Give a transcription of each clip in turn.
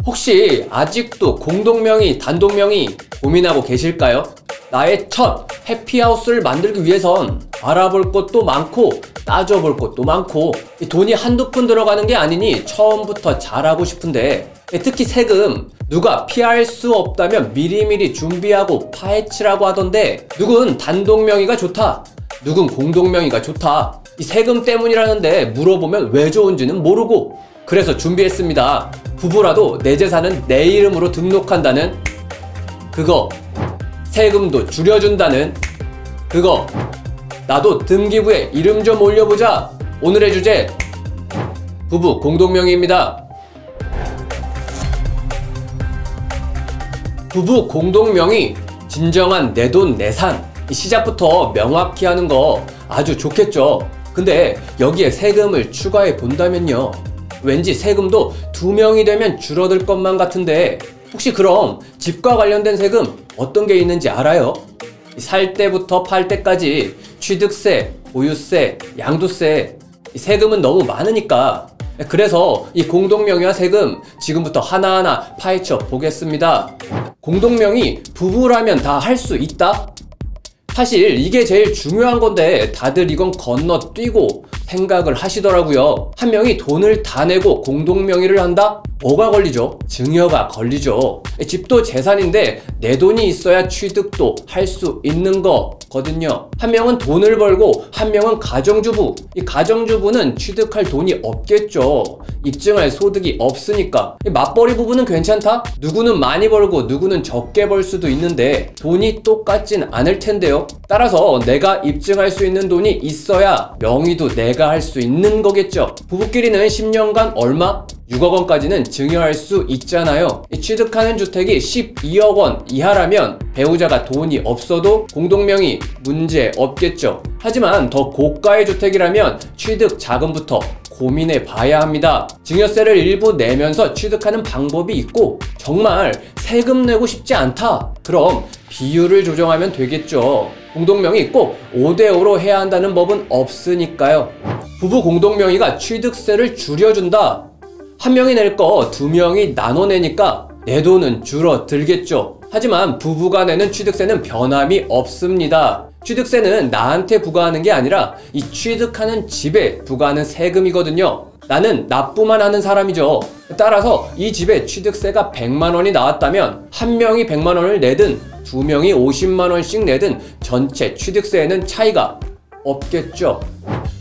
혹시 아직도 공동명의, 단독명의 고민하고 계실까요? 나의 첫 해피하우스를 만들기 위해선 알아볼 것도 많고 따져볼 것도 많고 돈이 한두 푼 들어가는 게 아니니 처음부터 잘하고 싶은데, 특히 세금 누가 피할 수 없다면 미리미리 준비하고 파헤치라고 하던데, 누군 단독명의가 좋다, 누군 공동명의가 좋다, 이 세금 때문이라는데 물어보면 왜 좋은지는 모르고, 그래서 준비했습니다. 부부라도 내 재산은 내 이름으로 등록한다는 그거, 세금도 줄여준다는 그거, 나도 등기부에 이름 좀 올려보자. 오늘의 주제, 부부 공동명의입니다. 부부 공동명의, 진정한 내 돈 내산, 시작부터 명확히 하는 거 아주 좋겠죠. 근데 여기에 세금을 추가해 본다면요, 왠지 세금도 2명이 되면 줄어들 것만 같은데, 혹시 그럼 집과 관련된 세금 어떤 게 있는지 알아요? 살 때부터 팔 때까지 취득세, 보유세, 양도세, 세금은 너무 많으니까, 그래서 이 공동명의와 세금 지금부터 하나하나 파헤쳐 보겠습니다. 공동명의 부부라면 다 할 수 있다? 사실 이게 제일 중요한 건데 다들 이건 건너뛰고 생각을 하시더라고요. 한 명이 돈을 다 내고 공동명의를 한다? 뭐가 걸리죠? 증여가 걸리죠. 집도 재산인데 내 돈이 있어야 취득도 할 수 있는 거거든요. 한 명은 돈을 벌고 한 명은 가정주부. 이 가정주부는 취득할 돈이 없겠죠. 입증할 소득이 없으니까. 맞벌이 부부는 괜찮다? 누구는 많이 벌고 누구는 적게 벌 수도 있는데 돈이 똑같진 않을 텐데요. 따라서 내가 입증할 수 있는 돈이 있어야 명의도 내가 할 수 있는 거겠죠. 부부끼리는 10년간 얼마? 6억 원까지는 증여할 수 있잖아요. 취득하는 주택이 12억 원 이하라면 배우자가 돈이 없어도 공동명의 문제 없겠죠. 하지만 더 고가의 주택이라면 취득 자금부터 고민해 봐야 합니다. 증여세를 일부 내면서 취득하는 방법이 있고, 정말 세금 내고 싶지 않다, 그럼 비율을 조정하면 되겠죠. 공동명의 꼭 5대5로 해야 한다는 법은 없으니까요. 부부 공동명의가 취득세를 줄여준다. 한 명이 낼 거 2명이 나눠내니까 내 돈은 줄어들겠죠. 하지만 부부가 내는 취득세는 변함이 없습니다. 취득세는 나한테 부과하는 게 아니라 이 취득하는 집에 부과하는 세금이거든요. 나는 납부만 하는 사람이죠. 따라서 이 집에 취득세가 100만 원이 나왔다면 한 명이 100만 원을 내든 2명이 50만 원씩 내든 전체 취득세에는 차이가 없겠죠.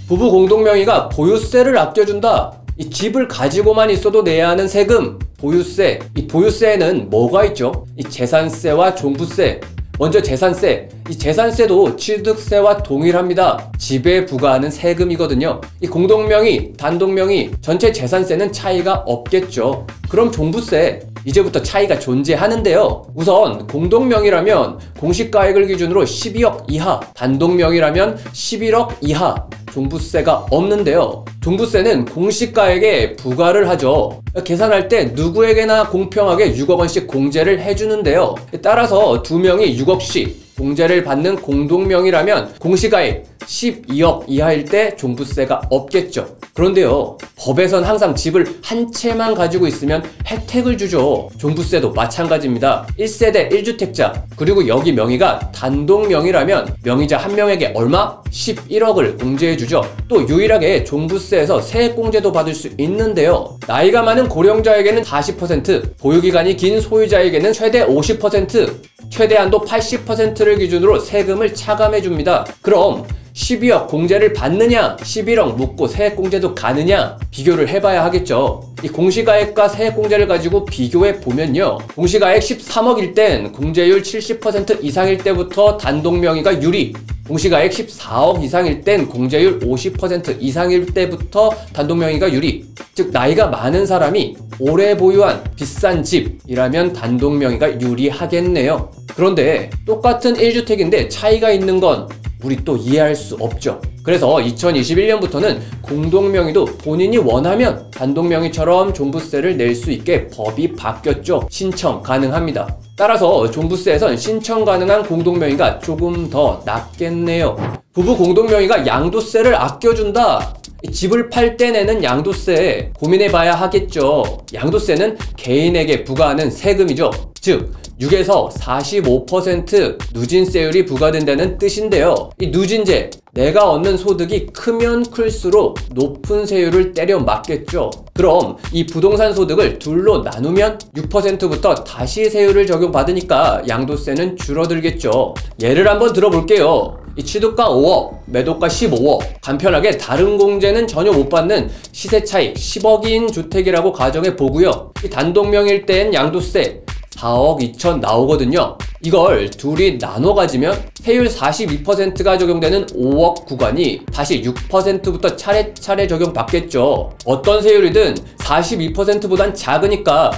부부 공동명의가 보유세를 아껴준다. 이 집을 가지고만 있어도 내야 하는 세금, 보유세. 이 보유세에는 뭐가 있죠? 이 재산세와 종부세. 먼저 재산세. 이 재산세도 취득세와 동일합니다. 집에 부과하는 세금이거든요. 이 공동명의, 단독명의, 전체 재산세는 차이가 없겠죠. 그럼 종부세. 이제부터 차이가 존재하는데요. 우선 공동명의라면 공시가액을 기준으로 12억 이하, 단독명의라면 11억 이하, 종부세가 없는데요. 종부세는 공시가액에 부과를 하죠. 계산할 때 누구에게나 공평하게 6억 원씩 공제를 해주는데요. 따라서 2명이 6억씩 공제를 받는 공동명의라면 공시가액 12억 이하일 때 종부세가 없겠죠. 그런데요, 법에선 항상 집을 한 채만 가지고 있으면 혜택을 주죠. 종부세도 마찬가지입니다. 1세대 1주택자, 그리고 여기 명의가 단독명의라면 명의자 한 명에게 얼마? 11억을 공제해주죠. 또 유일하게 종부세에서 세액공제도 받을 수 있는데요. 나이가 많은 고령자에게는 40%, 보유기간이 긴 소유자에게는 최대 50%, 최대한도 80%를 기준으로 세금을 차감해줍니다. 그럼 12억 공제를 받느냐, 11억 묻고 세액공제도 가느냐, 비교를 해봐야 하겠죠. 이 공시가액과 세액공제를 가지고 비교해 보면요, 공시가액 13억일 땐 공제율 70% 이상일 때부터 단독명의가 유리, 공시가액 14억 이상일 땐 공제율 50% 이상일 때부터 단독명의가 유리. 즉 나이가 많은 사람이 오래 보유한 비싼 집이라면 단독명의가 유리하겠네요. 그런데 똑같은 1주택인데 차이가 있는 건 우리 또 이해할 수 없죠. 그래서 2021년부터는 공동명의도 본인이 원하면 단독명의처럼 종부세를 낼 수 있게 법이 바뀌었죠. 신청 가능합니다. 따라서 종부세에선 신청 가능한 공동명의가 조금 더 낫겠네요. 부부 공동명의가 양도세를 아껴준다. 이 집을 팔 때 내는 양도세 고민해봐야 하겠죠. 양도세는 개인에게 부과하는 세금이죠. 즉 6에서 45% 누진세율이 부과된다는 뜻인데요. 이 누진제, 내가 얻는 소득이 크면 클수록 높은 세율을 때려 맞겠죠. 그럼 이 부동산 소득을 둘로 나누면 6%부터 다시 세율을 적용받으니까 양도세는 줄어들겠죠. 예를 한번 들어볼게요. 이 취득가 5억, 매도가 15억, 간편하게 다른 공제는 전혀 못 받는 시세 차익 10억인 주택이라고 가정해 보고요. 이 단독명의일 땐 양도세 4억 2천 나오거든요. 이걸 둘이 나눠 가지면 세율 42%가 적용되는 5억 구간이 다시 6%부터 차례차례 적용받겠죠. 어떤 세율이든 42%보단 작으니까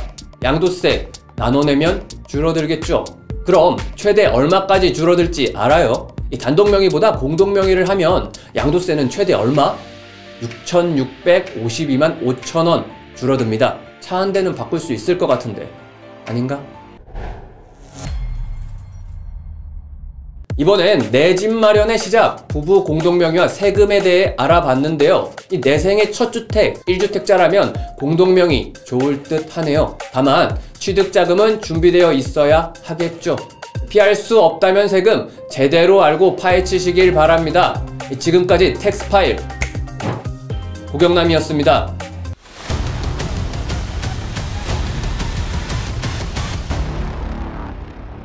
양도세 나눠내면 줄어들겠죠. 그럼 최대 얼마까지 줄어들지 알아요? 이 단독명의보다 공동명의를 하면 양도세는 최대 얼마? 6,652만 5천 원 줄어듭니다. 차 한 대는 바꿀 수 있을 것 같은데 아닌가? 이번엔 내 집 마련의 시작, 부부 공동명의와 세금에 대해 알아봤는데요. 이 내 생애 첫 주택, 1주택자라면 공동명의 좋을 듯 하네요. 다만 취득자금은 준비되어 있어야 하겠죠. 피할 수 없다면 세금 제대로 알고 파헤치시길 바랍니다. 지금까지 텍스파일 고경남이었습니다.